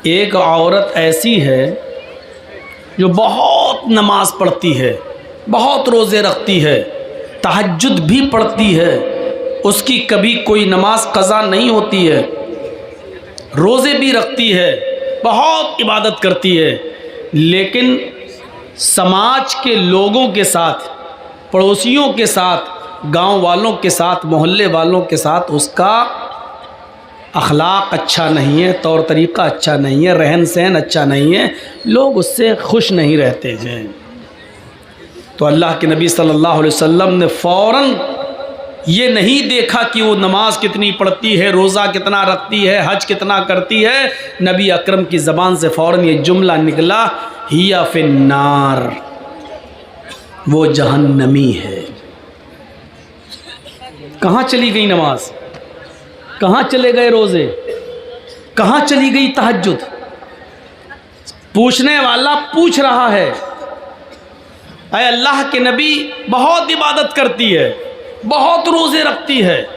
एक औरत ऐसी है जो बहुत नमाज पढ़ती है, बहुत रोज़े रखती है, तहज्जुद भी पढ़ती है, उसकी कभी कोई नमाज क़ज़ा नहीं होती है, रोज़े भी रखती है, बहुत इबादत करती है, लेकिन समाज के लोगों के साथ, पड़ोसियों के साथ, गांव वालों के साथ, मोहल्ले वालों के साथ उसका अखलाक अच्छा नहीं है, तौर तरीक़ा अच्छा नहीं है, रहन सहन अच्छा नहीं है, लोग उससे खुश नहीं रहते हैं। तो अल्लाह के नबी सल्लल्लाहु अलैहि वसल्लम ने फ़ौरन ये नहीं देखा कि वो नमाज कितनी पढ़ती है, रोज़ा कितना रखती है, हज कितना करती है। नबी अकरम की ज़बान से फ़ौरन ये जुमला निकला, हिया फिन्नार, वो जहन्नमी है। कहाँ चली गई नमाज, कहाँ चले गए रोज़े, कहाँ चली गई तहज्जुद? पूछने वाला पूछ रहा है, ऐ अल्लाह के नबी बहुत इबादत करती है, बहुत रोज़े रखती है,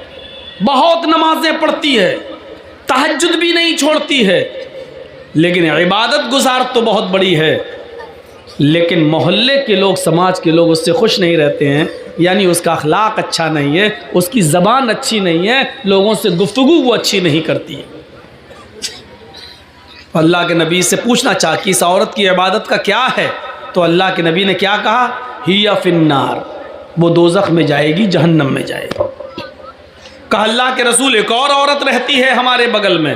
बहुत नमाज़ें पढ़ती है, तहज्जुद भी नहीं छोड़ती है, लेकिन इबादत गुजार तो बहुत बड़ी है, लेकिन मोहल्ले के लोग, समाज के लोग उससे खुश नहीं रहते हैं, यानी उसका अखलाक अच्छा नहीं है, उसकी ज़बान अच्छी नहीं है, लोगों से गुफ्तगू वो अच्छी नहीं करती है। अल्लाह के नबी से पूछना चाहा कि इस औरत की इबादत का क्या है, तो अल्लाह के नबी ने क्या कहा, हिया फिन्नार, वो दोज़ख में जाएगी, जहन्नम में जाएगी। कहा अल्लाह के रसूल एक और औरत रहती है हमारे बगल में,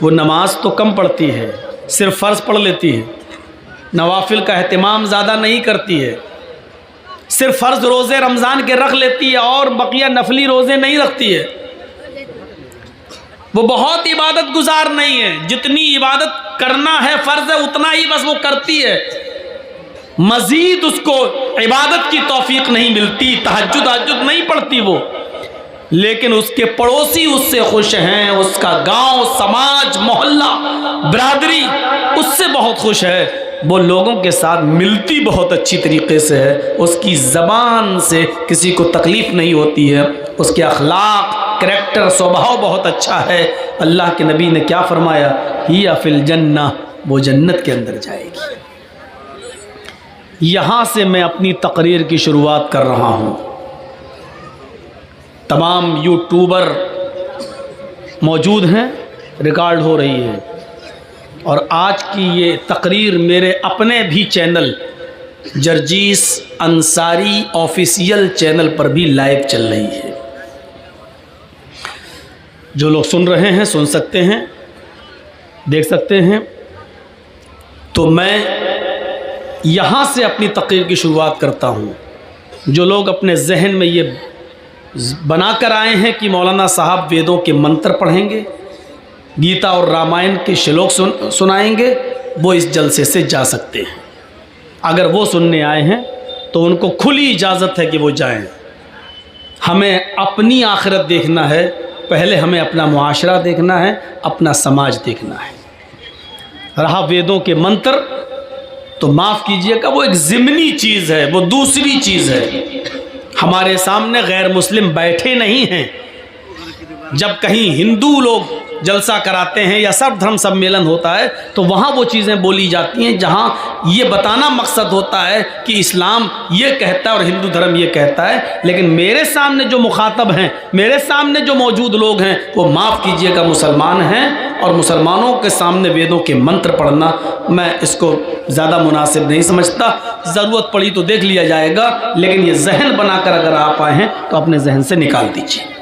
वो नमाज तो कम पढ़ती है, सिर्फ फ़र्ज़ पढ़ लेती है, नवाफिल का एहतिमाम ज़्यादा नहीं करती है, सिर्फ फ़र्ज़ रोज़े रमज़ान के रख लेती है और बकिया नफली रोज़े नहीं रखती है। वो बहुत इबादत गुजार नहीं है, जितनी इबादत करना है फ़र्ज़ है उतना ही बस वो करती है, मज़ीद उसको इबादत की तौफ़ीक नहीं मिलती, तहज्जुद नहीं पढ़ती वो, लेकिन उसके पड़ोसी उससे खुश हैं, उसका गांव, समाज, मोहल्ला, बिरादरी उससे बहुत खुश है, वो लोगों के साथ मिलती बहुत अच्छी तरीक़े से है, उसकी ज़बान से किसी को तकलीफ़ नहीं होती है, उसके अखलाक, करैक्टर, स्वभाव बहुत अच्छा है। अल्लाह के नबी ने क्या फरमाया, हिया फिल जन्नह, वो जन्नत के अंदर जाएगी। यहाँ से मैं अपनी तकरीर की शुरुआत कर रहा हूँ। तमाम यूट्यूबर मौजूद हैं, रिकॉर्ड हो रही है, और आज की ये तकरीर मेरे अपने भी channel Jarjis Ansari official channel पर भी लाइव चल रही है। जो लोग सुन रहे हैं सुन सकते हैं, देख सकते हैं। तो मैं यहाँ से अपनी तकरीर की शुरुआत करता हूँ। जो लोग अपने जहन में ये बना कर आए हैं कि मौलाना साहब वेदों के मंत्र पढ़ेंगे, गीता और रामायण के श्लोक सुनाएंगे, वो इस जलसे से जा सकते हैं। अगर वो सुनने आए हैं तो उनको खुली इजाज़त है कि वो जाएं। हमें अपनी आखिरत देखना है, पहले हमें अपना मुआशरा देखना है, अपना समाज देखना है। रहा वेदों के मंत्र, तो माफ़ कीजिएगा वो एक ज़िमनी चीज़ है, वो दूसरी चीज़ है। हमारे सामने गैर मुस्लिम बैठे नहीं हैं। जब कहीं हिंदू लोग जलसा कराते हैं या सर्वधर्म सम्मेलन होता है तो वहाँ वो चीज़ें बोली जाती हैं जहाँ ये बताना मकसद होता है कि इस्लाम ये कहता है और हिंदू धर्म ये कहता है। लेकिन मेरे सामने जो मुखातब हैं, मेरे सामने जो मौजूद लोग हैं, वो माफ़ कीजिएगा मुसलमान हैं, और मुसलमानों के सामने वेदों के मंत्र पढ़ना मैं इसको ज़्यादा मुनासिब नहीं समझता। ज़रूरत पड़ी तो देख लिया जाएगा, लेकिन ये जहन बनाकर अगर आप आए हैं तो अपने जहन से निकाल दीजिए।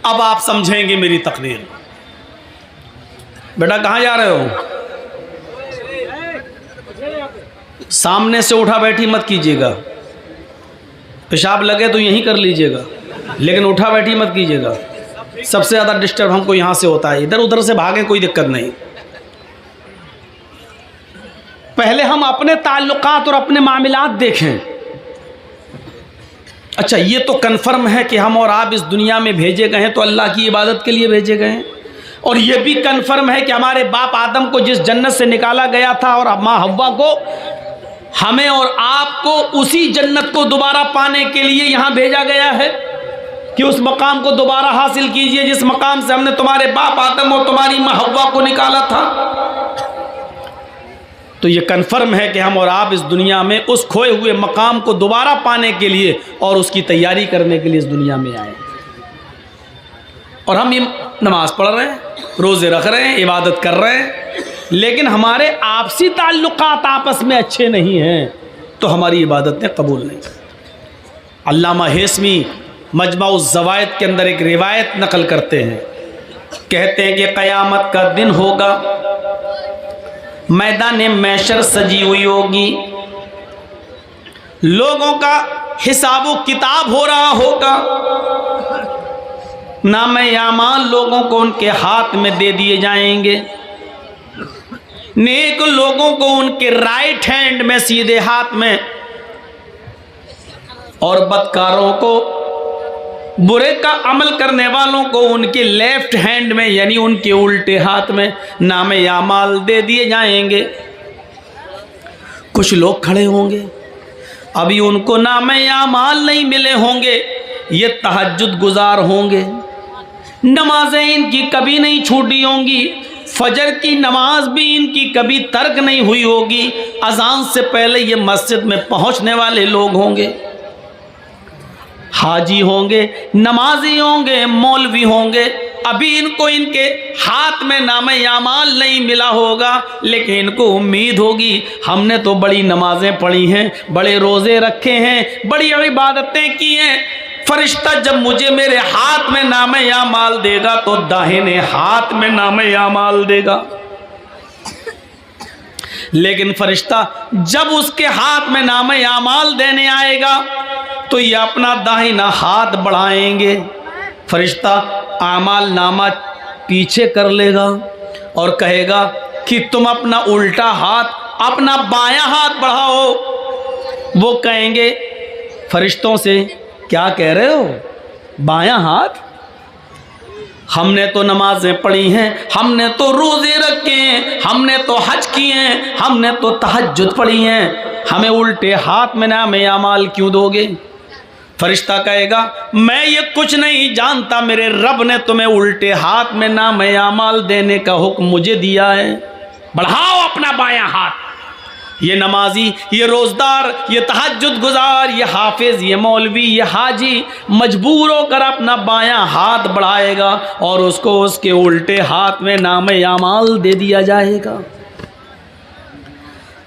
अब आप समझेंगे मेरी तकरीर। बेटा कहाँ जा रहे हो? सामने से उठा बैठी मत कीजिएगा, पेशाब लगे तो यहीं कर लीजिएगा, लेकिन उठा बैठी मत कीजिएगा। सबसे ज़्यादा डिस्टर्ब हमको यहाँ से होता है, इधर उधर से भागें कोई दिक्कत नहीं। पहले हम अपने ताल्लुकात और अपने मामलात देखें। अच्छा, ये तो कन्फर्म है कि हम और आप इस दुनिया में भेजे गए हैं तो अल्लाह की इबादत के लिए भेजे गए हैं, और ये भी कन्फर्म है कि हमारे बाप आदम को जिस जन्नत से निकाला गया था और माँ हव्वा को, हमें और आपको उसी जन्नत को दोबारा पाने के लिए यहाँ भेजा गया है। कि उस मकाम को दोबारा हासिल कीजिए जिस मकाम से हमने तुम्हारे बाप आदम और तुम्हारी माँ हव्वा को निकाला था। तो ये कन्फर्म है कि हम और आप इस दुनिया में उस खोए हुए मकाम को दोबारा पाने के लिए और उसकी तैयारी करने के लिए इस दुनिया में आए। और हम ये नमाज पढ़ रहे हैं, रोज़े रख रहे हैं, इबादत कर रहे हैं, लेकिन हमारे आपसी ताल्लुकात आपस में अच्छे नहीं हैं तो हमारी इबादतें कबूल नहीं। अल्लामा हेसमी मजमा-उज़ ज़वाइद के अंदर एक रिवायत नकल करते हैं, कहते हैं कि क़यामत का दिन होगा, मैदान महशर सजी हुई होगी, लोगों का हिसाब किताब हो रहा होगा, नामे आमाल लोगों को उनके हाथ में दे दिए जाएंगे, नेक लोगों को उनके राइट हैंड में सीधे हाथ में, और बदकारों को बुरे का अमल करने वालों को उनके लेफ्ट हैंड में यानी उनके उल्टे हाथ में नामे आमाल दे दिए जाएंगे। कुछ लोग खड़े होंगे, अभी उनको नामे आमाल नहीं मिले होंगे, ये तहज्जुद गुजार होंगे, नमाजें इनकी कभी नहीं छूटी होंगी, फजर की नमाज भी इनकी कभी तर्क नहीं हुई होगी, अजान से पहले ये मस्जिद में पहुंचने वाले लोग होंगे, हाजी होंगे, नमाजी होंगे, मौलवी होंगे, अभी इनको इनके हाथ में नामे आमाल नहीं मिला होगा, लेकिन इनको उम्मीद होगी हमने तो बड़ी नमाजें पढ़ी हैं, बड़े रोज़े रखे हैं, बड़ी इबादतें की हैं, फरिश्ता जब मुझे मेरे हाथ में नामे आमाल देगा तो दाहिने हाथ में नामे आमाल देगा। लेकिन फरिश्ता जब उसके हाथ में नामे आमाल देने आएगा तो ये अपना दाहिना हाथ बढ़ाएंगे, फरिश्ता आमाल नामा पीछे कर लेगा और कहेगा कि तुम अपना उल्टा हाथ, अपना बायां हाथ बढ़ाओ। वो कहेंगे फरिश्तों से, क्या कह रहे हो, बायां हाथ? हमने तो नमाजें पढ़ी हैं, हमने तो रोज़े रखे हैं, हमने तो हज किए हैं, हमने तो तहज्जुद पढ़ी हैं, हमें उल्टे हाथ में नामे आमाल क्यों दोगे? फरिश्ता कहेगा मैं ये कुछ नहीं जानता, मेरे रब ने तुम्हें उल्टे हाथ में नामे आमाल देने का हुक्म मुझे दिया है, बढ़ाओ अपना बायां हाथ। ये नमाजी, ये रोज़दार, ये तहज्जुद गुजार, ये हाफिज, ये मौलवी, ये हाजी मजबूर होकर अपना बायां हाथ बढ़ाएगा और उसको उसके उल्टे हाथ में नामे आमाल दे दिया जाएगा।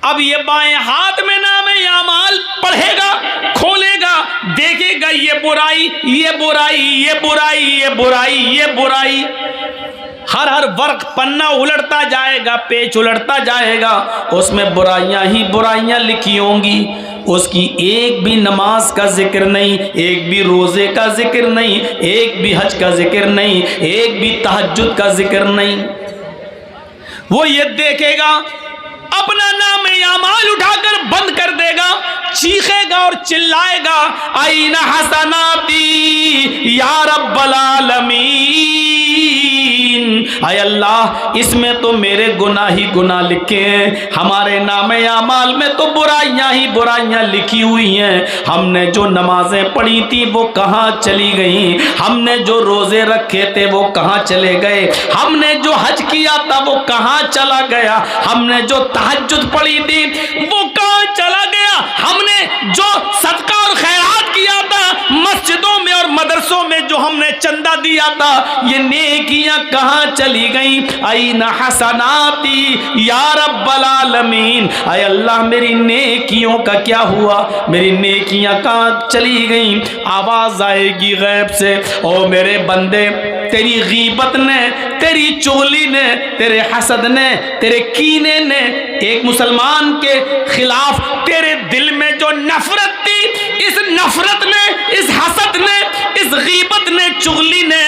अब ये बाएं हाथ में नामे आमाल पढ़ेगा, खोलेगा, देखेगा ये बुराई, ये बुराई, ये बुराई, ये बुराई, ये बुराई, हर वर्क पन्ना उलटता जाएगा, पेज उलटता जाएगा, उसमें बुराइयां ही बुराइयां लिखी होंगी, उसकी एक भी नमाज का जिक्र नहीं, एक भी रोज़े का जिक्र नहीं, एक भी हज का जिक्र नहीं, एक भी तहज्जुद का जिक्र नहीं। वो ये देखेगा, अपना नामे आमाल उठाकर बंद कर देगा, चीखेगा और चिल्लाएगा आईना हसनाती या रब्बल आलमीन, आय अल्लाह इसमें तो मेरे गुनाह ही गुनाह लिखे हैं, हमारे नामे आमाल में तो बुराइयां ही बुराइयां लिखी हुई हैं, हमने जो नमाजें पढ़ी थी वो कहाँ चली गई, हमने जो रोज़े रखे थे वो कहाँ चले गए, हमने जो हज किया था वो कहाँ चला गया, हमने जो तहज्जुद पढ़ी थी वो कहाँ चला गया, हमने जो सदका और खैरात किया था मस्जिदों में और मदरसों में जो हमने चंदा दिया था, ये नेकियां कहाँ चली गई, आईना हसनाती या रब्बल आलमीन, आय अल्लाह मेरी नेकियों का क्या हुआ, मेरी नेकियां कहाँ चली गई। आवाज आएगी गैब से, ओ मेरे बंदे तेरी गीबत ने, तेरी चोली ने, तेरे हसद ने, तेरे कीने ने, एक मुसलमान के खिलाफ तेरे दिल में जो नफरत थी, इस नफरत ने, इस हसद ने, इस गीबत ने, चुगली ने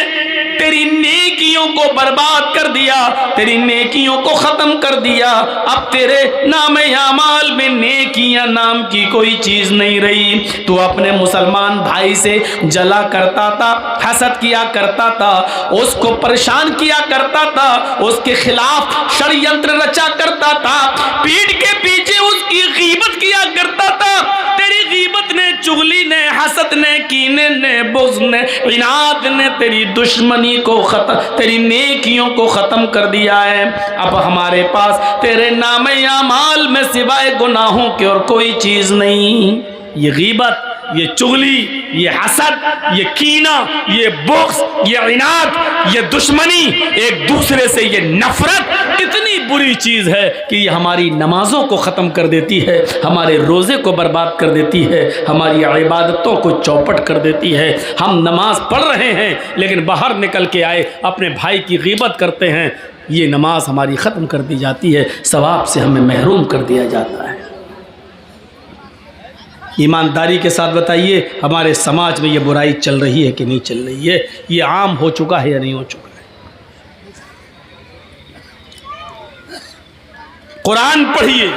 तेरी नेकियों को बर्बाद कर दिया, तेरी नेकियों को खत्म कर दिया। अब तेरे नामे आमाल में नेकियां नाम की कोई चीज नहीं रही। तू अपने मुसलमान भाई से जला करता था, हसद किया करता था, उसको परेशान किया करता था, उसके खिलाफ षड्यंत्र रचा करता था, पीठ के पीछे उसकी गीबत किया करता था। तेरी गीबत ने, चुगली ने, हसद ने, कीने ने, बुग़्ज़ ने, इनाद ने तेरी दुश्मनी को खत्म, तेरी नेकियों को ख़त्म कर दिया है। अब हमारे पास तेरे नामे अमाल में सिवाय गुनाहों के और कोई चीज़ नहीं। ये गीबत, ये चुगली, ये हसद, ये कीना, ये बुग़्ज़, ये इनाद, ये दुश्मनी, एक दूसरे से ये नफरत इतनी बुरी चीज़ है कि ये हमारी नमाज़ों को ख़त्म कर देती है, हमारे रोज़े को बर्बाद कर देती है, हमारी इबादतों को चौपट कर देती है। हम नमाज पढ़ रहे हैं लेकिन बाहर निकल के आए अपने भाई की गीबत करते हैं, ये नमाज हमारी ख़त्म कर दी जाती है, सवाब से हमें महरूम कर दिया जाता है। ईमानदारी के साथ बताइए हमारे समाज में ये बुराई चल रही है कि नहीं चल रही है? ये आम हो चुका है या नहीं हो चुका है? कुरान पढ़िए,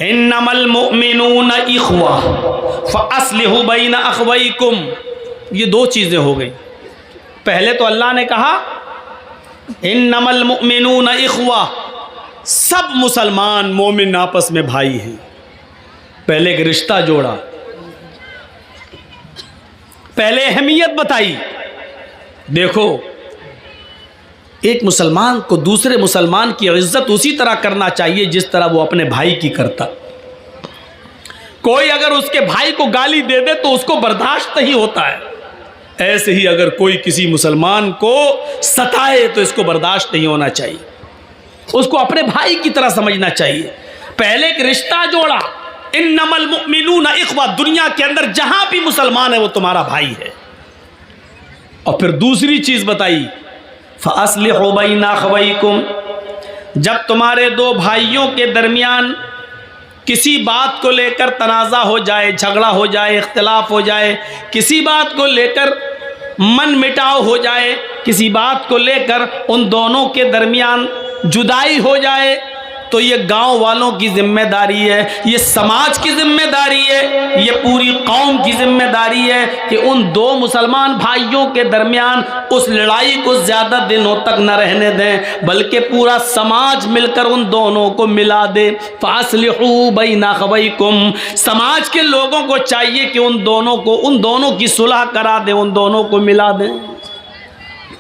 इन्नमल मुअमिनून इख्वा फअस्लिहू बैन अखवैकुम। ये दो चीज़ें हो गई। पहले तो अल्लाह ने कहा इन्नमल मुअमिनून इख्वा, सब मुसलमान मोमिन आपस में भाई हैं। पहले एक रिश्ता जोड़ा, पहले अहमियत बताई। देखो, एक मुसलमान को दूसरे मुसलमान की इज्जत उसी तरह करना चाहिए जिस तरह वो अपने भाई की करता। कोई अगर उसके भाई को गाली दे दे तो उसको बर्दाश्त नहीं होता है, ऐसे ही अगर कोई किसी मुसलमान को सताए तो इसको बर्दाश्त नहीं होना चाहिए, उसको अपने भाई की तरह समझना चाहिए। पहले एक रिश्ता जोड़ा, इन्नमल मुअमिनून इख्वा, दुनिया के अंदर जहां भी मुसलमान है वो तुम्हारा भाई है। और फिर दूसरी चीज बताई, फअस्लिहू बैन अखवैकुम, जब तुम्हारे दो भाइयों के दरमियान किसी बात को लेकर तनाज़ा हो जाए, झगड़ा हो जाए, इख्तिलाफ हो जाए, किसी बात को लेकर मन मिटाव हो जाए, किसी बात को लेकर उन दोनों के दरमियान जुदाई हो जाए, तो ये गांव वालों की जिम्मेदारी है, ये समाज की जिम्मेदारी है, ये पूरी कौम की जिम्मेदारी है कि उन दो मुसलमान भाइयों के दरमियान उस लड़ाई को ज़्यादा दिनों तक न रहने दें, बल्कि पूरा समाज मिलकर उन दोनों को मिला दे। फासलिहू बैन अखवैकुम, समाज के लोगों को चाहिए कि उन दोनों की सुलह करा दें, उन दोनों को मिला दें।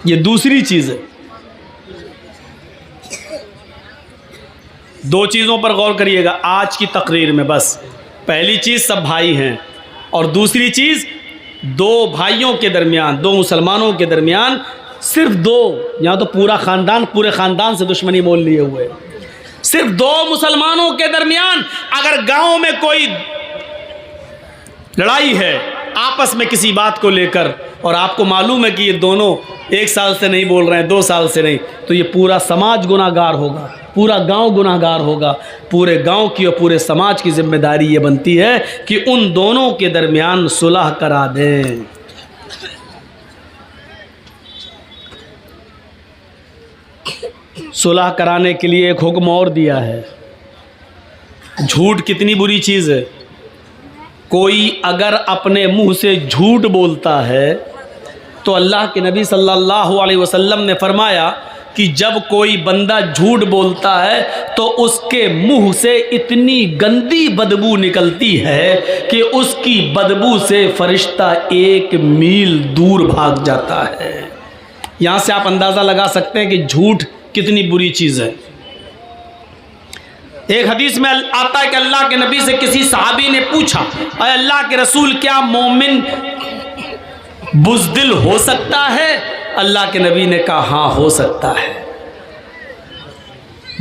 ये दूसरी चीज़ है। दो चीज़ों पर गौर करिएगा आज की तकरीर में। बस पहली चीज़ सब भाई हैं, और दूसरी चीज़ दो भाइयों के दरमियान, दो मुसलमानों के दरमियान, सिर्फ दो, यहाँ तो पूरा ख़ानदान, पूरे ख़ानदान से दुश्मनी मोल लिए हुए, सिर्फ दो मुसलमानों के दरमियान अगर गांव में कोई लड़ाई है आपस में किसी बात को लेकर, और आपको मालूम है कि ये दोनों एक साल से नहीं बोल रहे हैं, 2 साल से नहीं, तो ये पूरा समाज गुनाहगार होगा, पूरा गांव गुनाहगार होगा। पूरे गांव की और पूरे समाज की जिम्मेदारी ये बनती है कि उन दोनों के दरमियान सुलह करा दें। सुलह कराने के लिए एक हुक्म और दिया है। झूठ कितनी बुरी चीज़ है। कोई अगर अपने मुंह से झूठ बोलता है तो अल्लाह के नबी सल्लल्लाहु अलैहि वसल्लम ने फरमाया कि जब कोई बंदा झूठ बोलता है तो उसके मुंह से इतनी गंदी बदबू निकलती है कि उसकी बदबू से फरिश्ता 1 मील दूर भाग जाता है। यहाँ से आप अंदाज़ा लगा सकते हैं कि झूठ कितनी बुरी चीज़ है। एक हदीस में आता है कि अल्लाह के नबी से किसी सहाबी ने पूछा, अरे अल्लाह के रसूल, क्या मोमिन बुज़दिल हो सकता है? अल्लाह के नबी ने कहा हाँ, हो सकता है।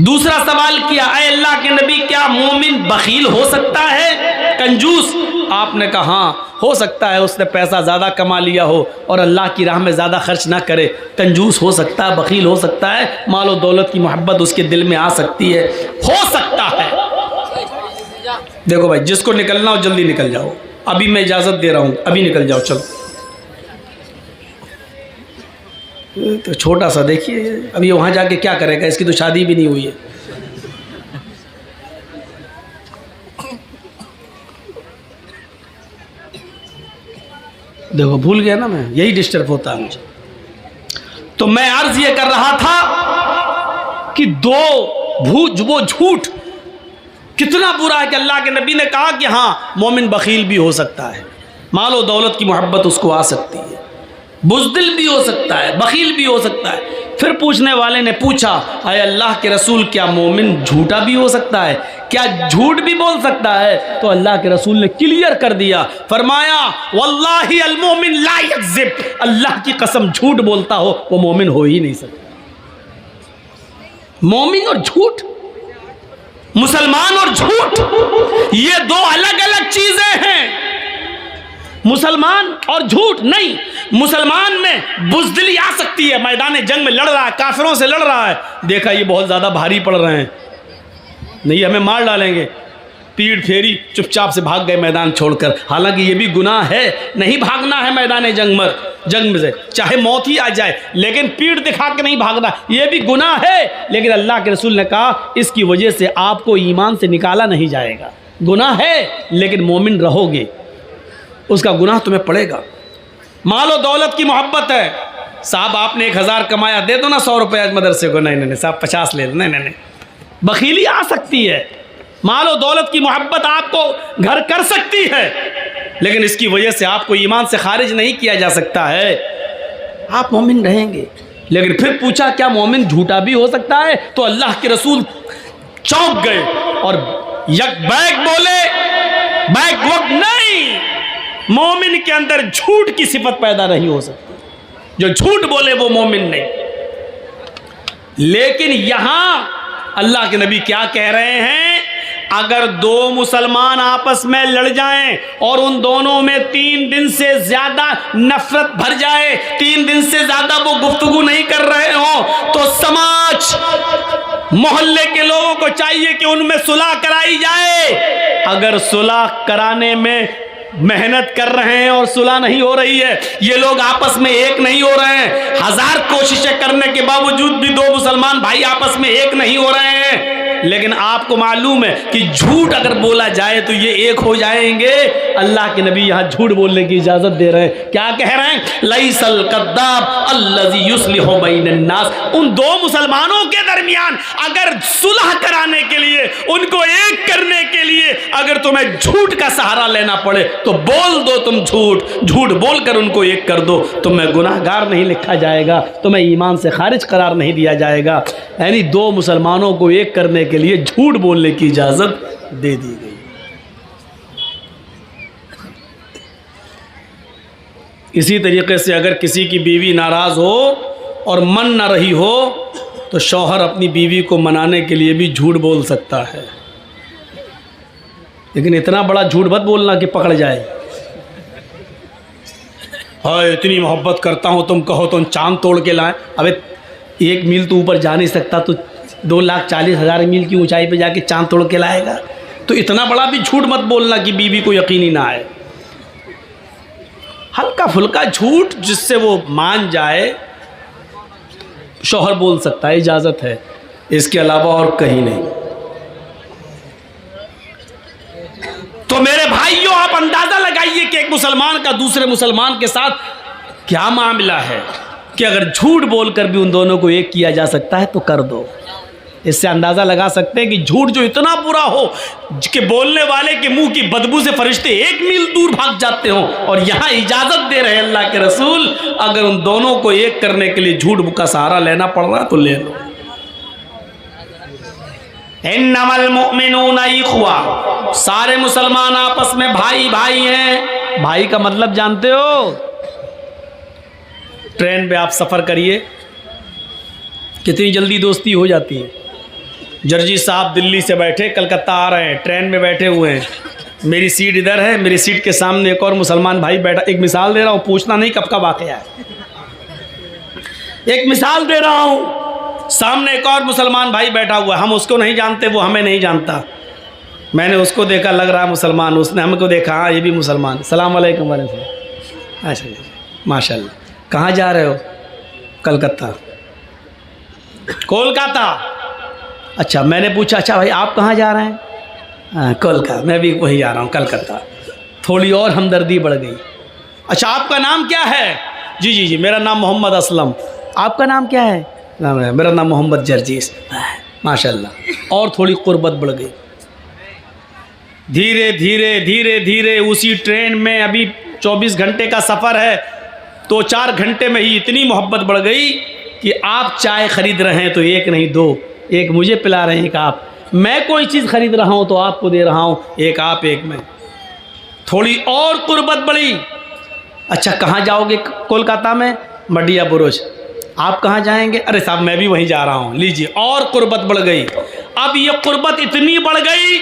दूसरा सवाल किया, अरे अल्लाह के नबी, क्या मोमिन बखील हो सकता है, कंजूस? आपने कहा हाँ, हो सकता है उसने पैसा ज़्यादा कमा लिया हो और अल्लाह की राह में ज़्यादा खर्च ना करे, कंजूस हो सकता है, बखील हो सकता है, मालो दौलत की मोहब्बत उसके दिल में आ सकती है, हो सकता है। देखो भाई, जिसको निकलना हो जल्दी निकल जाओ, अभी मैं इजाज़त दे रहा हूँ, अभी निकल जाओ, चलो। तो छोटा सा देखिए, अभी वहाँ जाके क्या करेगा, इसकी तो शादी भी नहीं हुई है। देखो भूल गया ना मैं, यही डिस्टर्ब होता है मुझे। तो मैं अर्ज ये कर रहा था कि वो झूठ कितना बुरा है कि अल्लाह के नबी ने कहा कि हाँ मोमिन बखील भी हो सकता है, मालो दौलत की मोहब्बत उसको आ सकती है, बुज़दिल भी हो सकता है, बखील भी हो सकता है। फिर पूछने वाले ने पूछा, अरे अल्लाह के रसूल क्या मोमिन झूठा भी हो सकता है, क्या झूठ भी बोल सकता है? तो अल्लाह के रसूल ने क्लियर कर दिया, फरमाया वल्लाहि अल मोमिन ला यकज़िब, अल्लाह की कसम झूठ बोलता हो वो मोमिन हो ही नहीं सकता। मोमिन और झूठ, मुसलमान और झूठ, ये दो अलग अलग चीजें हैं। मुसलमान और झूठ नहीं, मुसलमान में बुज़दिली आ सकती है, मैदान जंग में लड़ रहा है, काफिरों से लड़ रहा है, देखा ये बहुत ज़्यादा भारी पड़ रहे हैं, नहीं हमें मार डालेंगे, पीठ फेरी, चुपचाप से भाग गए मैदान छोड़कर। हालांकि ये भी गुनाह है, नहीं भागना है मैदान जंग में से, चाहे मौत ही आ जाए, लेकिन पीठ दिखा के नहीं भागना, ये भी गुनाह है। लेकिन अल्लाह के रसूल ने कहा इसकी वजह से आपको ईमान से निकाला नहीं जाएगा। गुनाह है लेकिन मोमिन रहोगे, उसका गुनाह तुम्हें पड़ेगा। मालो दौलत की मोहब्बत है, साहब आपने 1000 कमाया, दे दो ना 100 रुपये मदरसे को, नहीं नहीं साहब 50 ले लो, नहीं, बखीली आ सकती है। मालो दौलत की मोहब्बत आपको घर कर सकती है, लेकिन इसकी वजह से आपको ईमान से खारिज नहीं किया जा सकता है, आप मोमिन रहेंगे। लेकिन फिर पूछा क्या मोमिन झूठा भी हो सकता है? तो अल्लाह के रसूल चौंक गए और यक बैक बोले, बैक वक्त नहीं, मोमिन के अंदर झूठ की सिफत पैदा नहीं हो सकती, जो झूठ बोले वो मोमिन नहीं। लेकिन यहां अल्लाह के नबी क्या कह रहे हैं, अगर दो मुसलमान आपस में लड़ जाएं और उन दोनों में 3 दिन से ज्यादा नफरत भर जाए, 3 दिन से ज्यादा वो गुफ्तगू नहीं कर रहे हो, तो समाज मोहल्ले के लोगों को चाहिए कि उनमें सुलह कराई जाए। अगर सुलह कराने में मेहनत कर रहे हैं और सुलह नहीं हो रही है, ये लोग आपस में एक नहीं हो रहे हैं, 1000 कोशिशें करने के बावजूद भी दो मुसलमान भाई आपस में एक नहीं हो रहे हैं, लेकिन आपको मालूम है कि झूठ अगर बोला जाए तो ये एक हो जाएंगे। अल्लाह के नबी यहाँ झूठ बोलने की इजाजत दे रहे हैं। क्या कह रहे हैं? लैसल कद्दाब अल्लज़ी युस्लिहु बैनन नास, उन दो मुसलमानों के दरमियान अगर सुलह कराने के लिए, उनको एक करने के लिए अगर तुम्हें झूठ का सहारा लेना पड़े तो बोल दो, तुम झूठ बोलकर उनको एक कर दो, तुम्हें गुनाहगार नहीं लिखा जाएगा, तुम्हें ईमान से खारिज करार नहीं दिया जाएगा। यानी दो मुसलमानों को एक करने के लिए झूठ बोलने की इजाजत दे दी गई। इसी तरीके से अगर किसी की बीवी नाराज हो और मन ना रही हो तो शौहर अपनी बीवी को मनाने के लिए भी झूठ बोल सकता है, लेकिन इतना बड़ा झूठ मत बोलना कि पकड़ जाए। हाय इतनी मोहब्बत करता हूँ, तुम कहो तो चांद तोड़ के लाएं। अबे 1 मील तो ऊपर जा नहीं सकता, तो 2,40,000 मील की ऊंचाई पे जाके चांद तोड़ के लाएगा? तो इतना बड़ा भी झूठ मत बोलना कि बीवी को यकीन ना आए। हल्का फुल्का झूठ जिससे वो मान जाए शौहर बोल सकता है, इजाज़त है, इसके अलावा और कहीं नहीं। तो मेरे भाइयों आप अंदाज़ा लगाइए कि एक मुसलमान का दूसरे मुसलमान के साथ क्या मामला है कि अगर झूठ बोलकर भी उन दोनों को एक किया जा सकता है तो कर दो। इससे अंदाज़ा लगा सकते हैं कि झूठ जो इतना बुरा हो कि बोलने वाले के मुंह की बदबू से फरिश्ते 1 मील दूर भाग जाते हो, और यहाँ इजाज़त दे रहे हैं अल्लाह के रसूल, अगर उन दोनों को एक करने के लिए झूठ का सहारा लेना पड़ रहा तो ले लो। इन्नमल मुमिनूना इख्वा, सारे मुसलमान आपस में भाई भाई हैं। भाई का मतलब जानते हो? ट्रेन पे आप सफ़र करिए, कितनी जल्दी दोस्ती हो जाती है। जर्जी साहब दिल्ली से बैठे कलकत्ता आ रहे हैं, ट्रेन में बैठे हुए हैं, मेरी सीट इधर है, मेरी सीट के सामने एक और मुसलमान भाई बैठा। एक मिसाल दे रहा हूँ, पूछना नहीं कब का वाक़या है, एक मिसाल दे रहा हूँ। सामने एक और मुसलमान भाई बैठा हुआ है, हम उसको नहीं जानते, वो हमें नहीं जानता। मैंने उसको देखा, लग रहा है मुसलमान, उसने हमको देखा, हाँ ये भी मुसलमान। सलाम अलैकुम वालेकुम। अच्छा माशाल्लाह। कहाँ जा रहे हो? कलकत्ता। कोलकाता। अच्छा, मैंने पूछा अच्छा भाई आप कहाँ जा रहे हैं? हाँ कोलकाता, मैं भी वहीं जा रहा हूँ कलकत्ता। थोड़ी और हमदर्दी बढ़ गई। अच्छा आपका नाम क्या है? जी जी जी मेरा नाम मोहम्मद असलम। आपका नाम क्या है? मेरा नाम मोहम्मद जर्जीस। माशाल्लाह। और थोड़ी क़ुर्बत बढ़ गई। धीरे धीरे धीरे धीरे उसी ट्रेन में, अभी 24 घंटे का सफ़र है, तो 4 घंटे में ही इतनी मोहब्बत बढ़ गई कि आप चाय ख़रीद रहे हैं तो एक नहीं दो, एक मुझे पिला रहे हैं, एक आप, मैं कोई चीज़ ख़रीद रहा हूँ तो आपको दे रहा हूँ, एक आप एक मैं। थोड़ी और कुर्बत बढ़ी। अच्छा कहाँ जाओगे? कोलकाता में मडिया बुरुज। आप कहाँ जाएंगे? अरे साहब मैं भी वहीं जा रहा हूँ, लीजिए। और कुर्बत बढ़ गई। अब ये कुर्बत इतनी बढ़ गई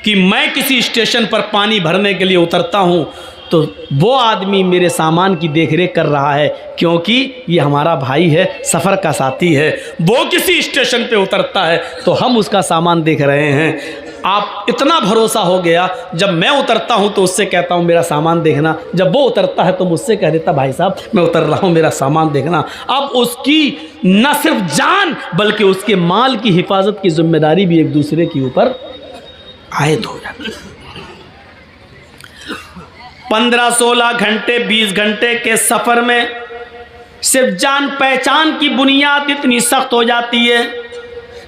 कि मैं किसी स्टेशन पर पानी भरने के लिए उतरता हूँ तो वो आदमी मेरे सामान की देखरेख कर रहा है, क्योंकि ये हमारा भाई है, सफ़र का साथी है। वो किसी स्टेशन पे उतरता है तो हम उसका सामान देख रहे हैं। आप इतना भरोसा हो गया, जब मैं उतरता हूँ तो उससे कहता हूँ मेरा सामान देखना, जब वो उतरता है तो मुझसे कह देता भाई साहब मैं उतर रहा हूँ, मेरा सामान देखना। अब उसकी न सिर्फ जान बल्कि उसके माल की हिफाजत की जिम्मेदारी भी एक दूसरे के ऊपर आयद हो जाती है। 15-16 घंटे 20 घंटे के सफ़र में सिर्फ जान पहचान की बुनियाद इतनी सख्त हो जाती है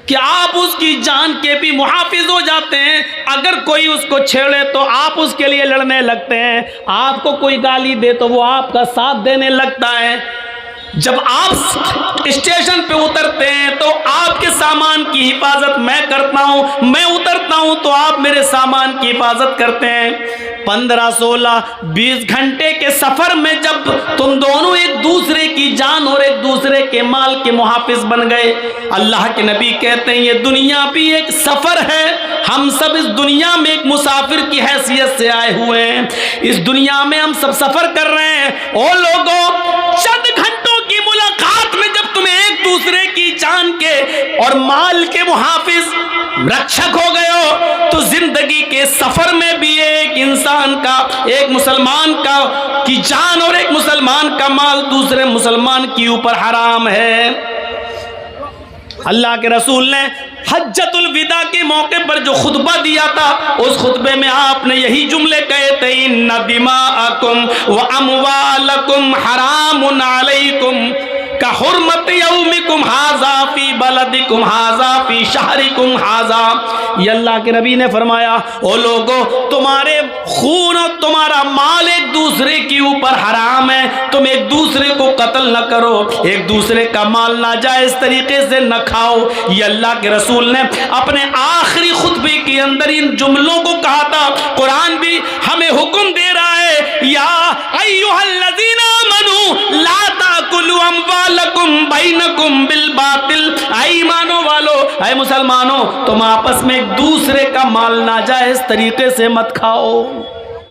कि आप उसकी जान के भी मुहाफिज हो जाते हैं। अगर कोई उसको छेड़े तो आप उसके लिए लड़ने लगते हैं, आपको कोई गाली दे तो वो आपका साथ देने लगता है। जब आप स्टेशन पे उतरते हैं तो आपके सामान की हिफाजत मैं करता हूं, मैं उतरता हूं तो आप मेरे सामान की हिफाजत करते हैं। 15-16-20 घंटे के सफर में जब तुम दोनों एक दूसरे की जान और एक दूसरे के माल के मुहाफिज बन गए, अल्लाह के नबी कहते हैं ये दुनिया भी एक सफर है, हम सब इस दुनिया में एक मुसाफिर की हैसियत से आए हुए हैं। इस दुनिया में हम सब सफर कर रहे हैं। ओ लोगों, चंद घंटों की मुलाकात में जब तुम एक दूसरे की जान के और माल के मुहाफिज रक्षक हो गए हो तो जिंदगी के सफर में भी एक इंसान का, एक मुसलमान का की जान और एक मुसलमान का माल दूसरे मुसलमान के ऊपर हराम है। अल्लाह के रसूल ने हज्जतुल विदा के मौके पर जो खुतबा दिया था, उस खुतबे में आपने यही जुमले कहे थे, इन्ना दिमाअकुम व अमवालकुम हरामुन अलैकुम का हुर्मत यौमिकुम हाजा फी बलदिकुम हाजा फी शहरिकुम हाजा। ये अल्लाह के नबी ने फरमाया, ओ लोगों, तुम्हारे खून और तुम्हारा माल एक दूसरे के ऊपर हराम है, तुम एक दूसरे को कत्ल न करो, एक दूसरे का माल नाजायज तरीके से न खाओ। ये अल्लाह के रसूल ने अपने आखिरी खुतबे के अंदर इन जुमलों को कहा था। कुरान भी हमें हुक्म दे रहा है, या अय्युहल्लज़ीना आमनू ला ताकुलू अमवालकुम बैनकुम बिल बातिल। ऐ ईमानो वालो, ऐ मुसलमानों, तुम आपस में एक दूसरे का माल नाजायज तरीके से मत खाओ।